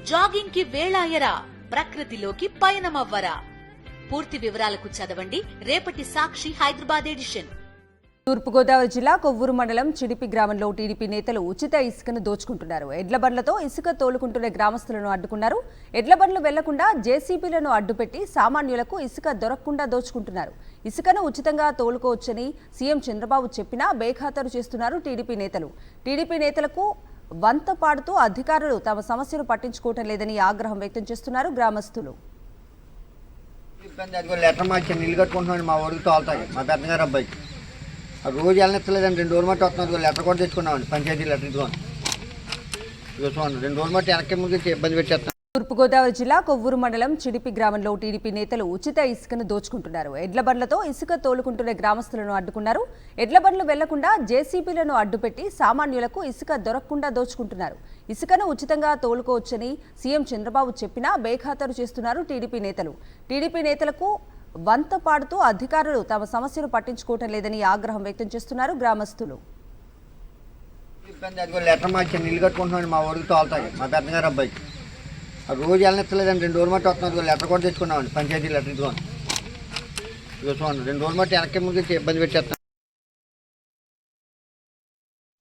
Jogging కి వేళాయరా, ప్రకృతిలోకి పయనమవ్వరా. పూర్తి వివరాలకు చదవండి రేపటి సాక్షి హైదరాబాద్ ఎడిషన్. తూర్పుగోదావరి జిల్లా కొవ్వూరు మండలం చిడిపి గ్రామంలో టీడీపీ నేతలు ఉచిత ఇసుకను దోచుకుంటున్నారు. ఎడ్ల బండ్లతో ఇసుక తోలుకుంటున్న గ్రామస్తులను అడ్డుకున్నారు. ఎడ్ల బండ్లు వెళ్లకుండా జేసీబీలను అడ్డుపెట్టి సామాన్యులకు ఇసుక దొరకకుండా దోచుకుంటున్నారు. ఇసుకను ఉచితంగా తోలుకోవచ్చని సీఎం చంద్రబాబు చెప్పినా బేఖాతరు చేస్తున్నారు టీడీపీ నేతలు. టీడీపీ నేతలకు వంత పాడుతూ అధికారులు తమ సమస్యను పట్టించుకోవటం లేదని ఆగ్రహం వ్యక్తం చేస్తున్నారు గ్రామస్తులు. లెటర్ మార్చి నీళ్ళు కట్టుకుంటున్నాను మా ఊరికి తోలుతాయి మా పెద్దగారు అబ్బాయికి రోజు వెళ్ళనెత్తలేదండి. 2 రోజులు మట్టి వస్తున్నారు. లెటర్ కూడా తెచ్చుకున్నామండి, పంచాయతీ లెటర్ ఇదిగోండి. చూసుకోండి 2 రోజులు మట్టి వెనక్కి ముందు ఇబ్బంది పెట్టేస్తాను. తూర్పుగోదావరి జిల్లా కొవ్వూరు మండలం చిడిపి గ్రామంలో టీడీపీ నేతలు ఉచిత ఇసుకను దోచుకుంటున్నారు. ఎడ్ల బండ్లతో ఇసుక తోలుకుంటున్న గ్రామస్తులను అడ్డుకున్నారు. ఎడ్ల బండ్లు వెళ్లకుండా జేసీబీలను అడ్డుపెట్టి సామాన్యులకు ఇసుక దొరకకుండా దోచుకుంటున్నారు. ఇసుకను ఉచితంగా తోలుకోవచ్చని సీఎం చంద్రబాబు చెప్పినా బేఖాతరు చేస్తున్నారు టీడీపీ నేతలు. టీడీపీ నేతలకు వంత పాడుతూ అధికారులు తమ సమస్యను పట్టించుకోవటం లేదని ఆగ్రహం వ్యక్తం చేస్తున్నారు గ్రామస్తులు. లెటర్ మార్చి నీళ్ళు కట్టుకుంటున్నాను మా ఊరికి తోలుతాయి మా పెద్దగారు అబ్బాయికి రోజు వెళ్ళనెత్తలేదండి. 2 రోజులు మట్టి వస్తున్నారు. లెటర్ కూడా తెచ్చుకున్నామండి, పంచాయతీ లెటర్ ఇదిగోండి. చూసుకోండి 2 రోజులు మట్టి వెనక్కి ముందు ఇబ్బంది పెట్టేస్తాను.